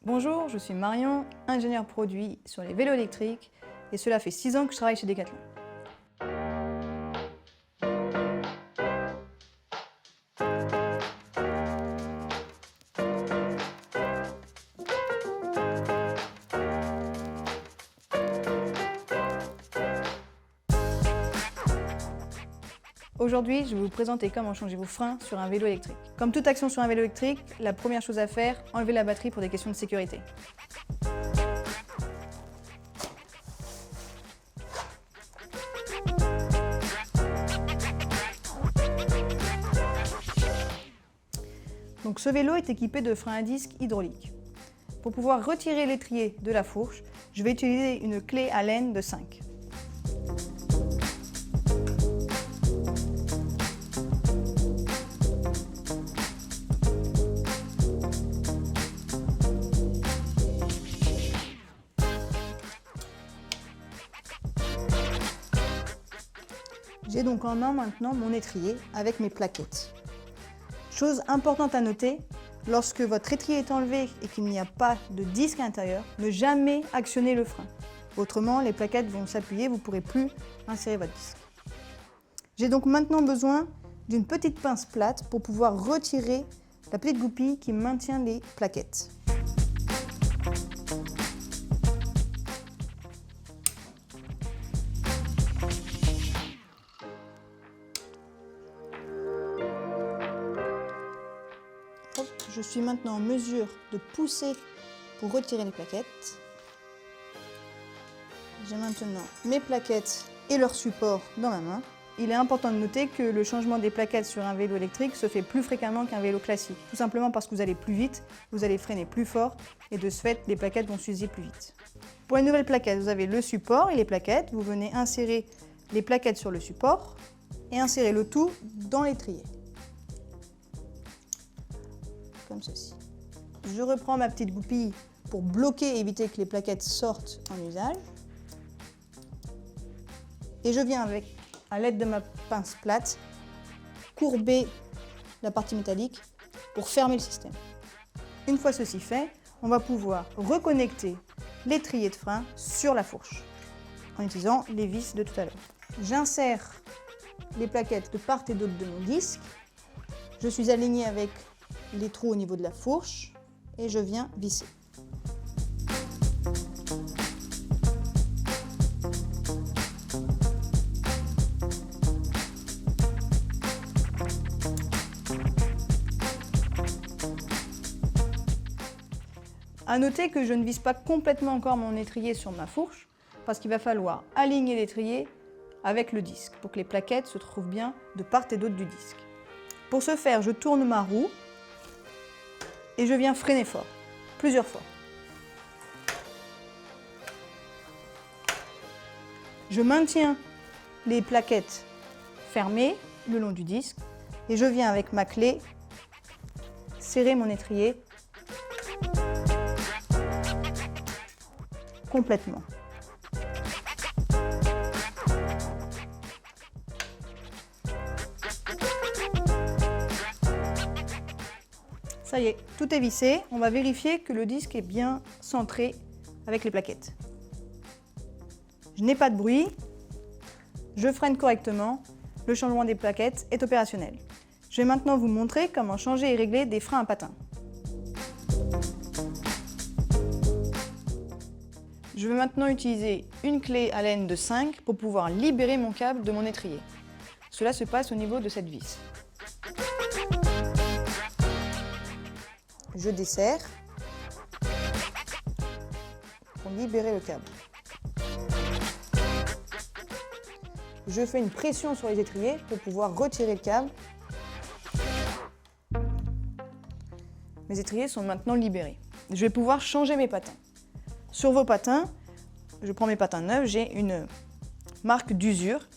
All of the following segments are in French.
Bonjour, je suis Marion, ingénieure produit sur les vélos électriques et cela fait 6 ans que je travaille chez Decathlon. Aujourd'hui, je vais vous présenter comment changer vos freins sur un vélo électrique. Comme toute action sur un vélo électrique, la première chose à faire, enlever la batterie pour des questions de sécurité. Donc ce vélo est équipé de freins à disque hydrauliques. Pour pouvoir retirer l'étrier de la fourche, je vais utiliser une clé Allen de 5. J'ai donc en main maintenant mon étrier avec mes plaquettes. Chose importante à noter, lorsque votre étrier est enlevé et qu'il n'y a pas de disque à l'intérieur, ne jamais actionner le frein. Autrement, les plaquettes vont s'appuyer, vous ne pourrez plus insérer votre disque. J'ai donc maintenant besoin d'une petite pince plate pour pouvoir retirer la petite goupille qui maintient les plaquettes. Je suis maintenant en mesure de pousser pour retirer les plaquettes. J'ai maintenant mes plaquettes et leur support dans ma main. Il est important de noter que le changement des plaquettes sur un vélo électrique se fait plus fréquemment qu'un vélo classique. Tout simplement parce que vous allez plus vite, vous allez freiner plus fort et de ce fait, les plaquettes vont s'user plus vite. Pour les nouvelles plaquettes, vous avez le support et les plaquettes. Vous venez insérer les plaquettes sur le support et insérer le tout dans l'étrier. Comme ceci. Je reprends ma petite goupille pour bloquer et éviter que les plaquettes sortent en usage. Et je viens avec, à l'aide de ma pince plate, courber la partie métallique pour fermer le système. Une fois ceci fait, on va pouvoir reconnecter l'étrier de frein sur la fourche en utilisant les vis de tout à l'heure. J'insère les plaquettes de part et d'autre de mon disque. Je suis aligné avec les trous au niveau de la fourche et je viens visser. À noter que je ne visse pas complètement encore mon étrier sur ma fourche parce qu'il va falloir aligner l'étrier avec le disque pour que les plaquettes se trouvent bien de part et d'autre du disque. Pour ce faire, je tourne ma roue et je viens freiner fort, plusieurs fois. Je maintiens les plaquettes fermées le long du disque et je viens avec ma clé serrer mon étrier complètement. Ça y est, tout est vissé. On va vérifier que le disque est bien centré avec les plaquettes. Je n'ai pas de bruit. Je freine correctement. Le changement des plaquettes est opérationnel. Je vais maintenant vous montrer comment changer et régler des freins à patins. Je vais maintenant utiliser une clé Allen de 5 pour pouvoir libérer mon câble de mon étrier. Cela se passe au niveau de cette vis. Je desserre pour libérer le câble. Je fais une pression sur les étriers pour pouvoir retirer le câble. Mes étriers sont maintenant libérés. Je vais pouvoir changer mes patins. Sur vos patins, je prends mes patins neufs, j'ai une marque d'usure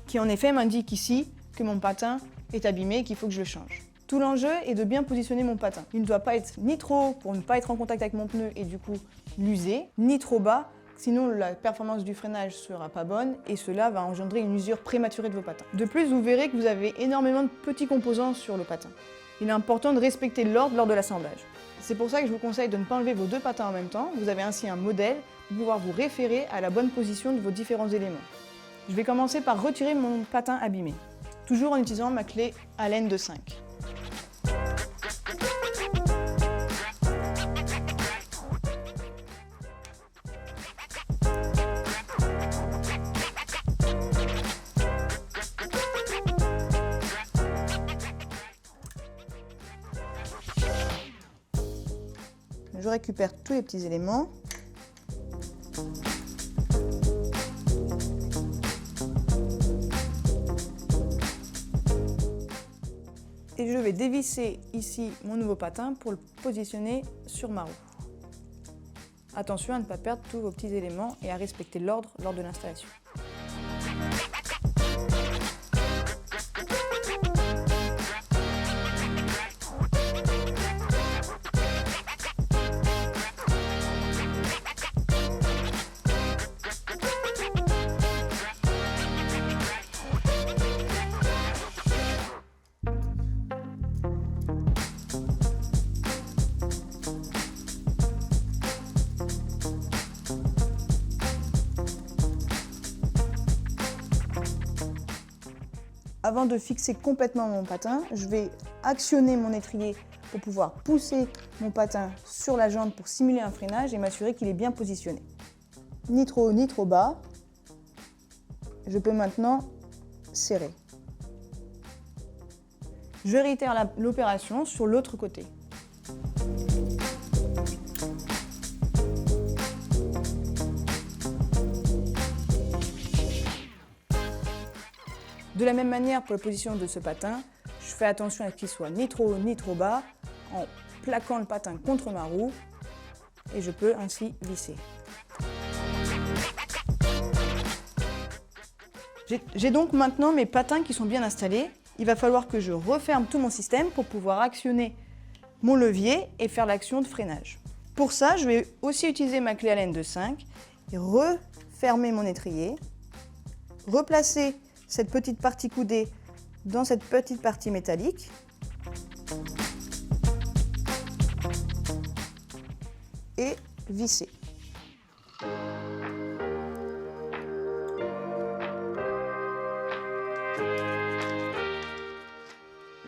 qui en effet m'indique ici que mon patin est abîmé et qu'il faut que je le change. Tout l'enjeu est de bien positionner mon patin. Il ne doit pas être ni trop haut pour ne pas être en contact avec mon pneu et du coup l'user, ni trop bas, sinon la performance du freinage sera pas bonne et cela va engendrer une usure prématurée de vos patins. De plus, vous verrez que vous avez énormément de petits composants sur le patin. Il est important de respecter l'ordre lors de l'assemblage. C'est pour ça que je vous conseille de ne pas enlever vos deux patins en même temps. Vous avez ainsi un modèle pour pouvoir vous référer à la bonne position de vos différents éléments. Je vais commencer par retirer mon patin abîmé, toujours en utilisant ma clé Allen de 5. Je récupère tous les petits éléments. Et je vais dévisser ici mon nouveau patin pour le positionner sur ma roue. Attention à ne pas perdre tous vos petits éléments et à respecter l'ordre lors de l'installation. Avant de fixer complètement mon patin, je vais actionner mon étrier pour pouvoir pousser mon patin sur la jambe pour simuler un freinage et m'assurer qu'il est bien positionné. Ni trop haut ni trop bas. Je peux maintenant serrer. Je réitère l'opération sur l'autre côté. De la même manière, pour la position de ce patin, je fais attention à ce qu'il soit ni trop haut ni trop bas, en plaquant le patin contre ma roue, et je peux ainsi visser. J'ai donc maintenant mes patins qui sont bien installés. Il va falloir que je referme tout mon système pour pouvoir actionner mon levier et faire l'action de freinage. Pour ça, je vais aussi utiliser ma clé Allen de 5 et refermer mon étrier, replacer cette petite partie coudée dans cette petite partie métallique. Et visser.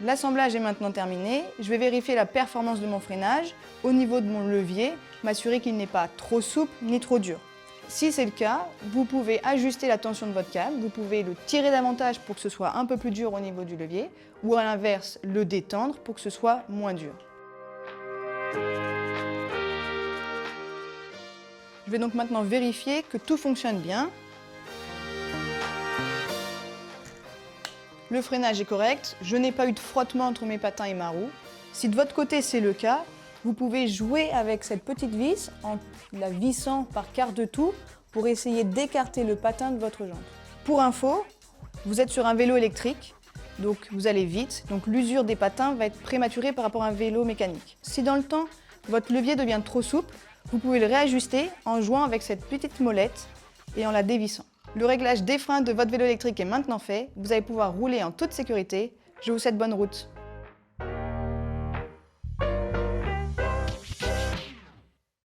L'assemblage est maintenant terminé. Je vais vérifier la performance de mon freinage au niveau de mon levier, m'assurer qu'il n'est pas trop souple ni trop dur. Si c'est le cas, vous pouvez ajuster la tension de votre câble, vous pouvez le tirer davantage pour que ce soit un peu plus dur au niveau du levier, ou à l'inverse, le détendre pour que ce soit moins dur. Je vais donc maintenant vérifier que tout fonctionne bien. Le freinage est correct, je n'ai pas eu de frottement entre mes patins et ma roue. Si de votre côté c'est le cas, vous pouvez jouer avec cette petite vis en la vissant par quart de tour pour essayer d'écarter le patin de votre jambe. Pour info, vous êtes sur un vélo électrique, donc vous allez vite, donc l'usure des patins va être prématurée par rapport à un vélo mécanique. Si dans le temps, votre levier devient trop souple, vous pouvez le réajuster en jouant avec cette petite molette et en la dévissant. Le réglage des freins de votre vélo électrique est maintenant fait, vous allez pouvoir rouler en toute sécurité. Je vous souhaite bonne route.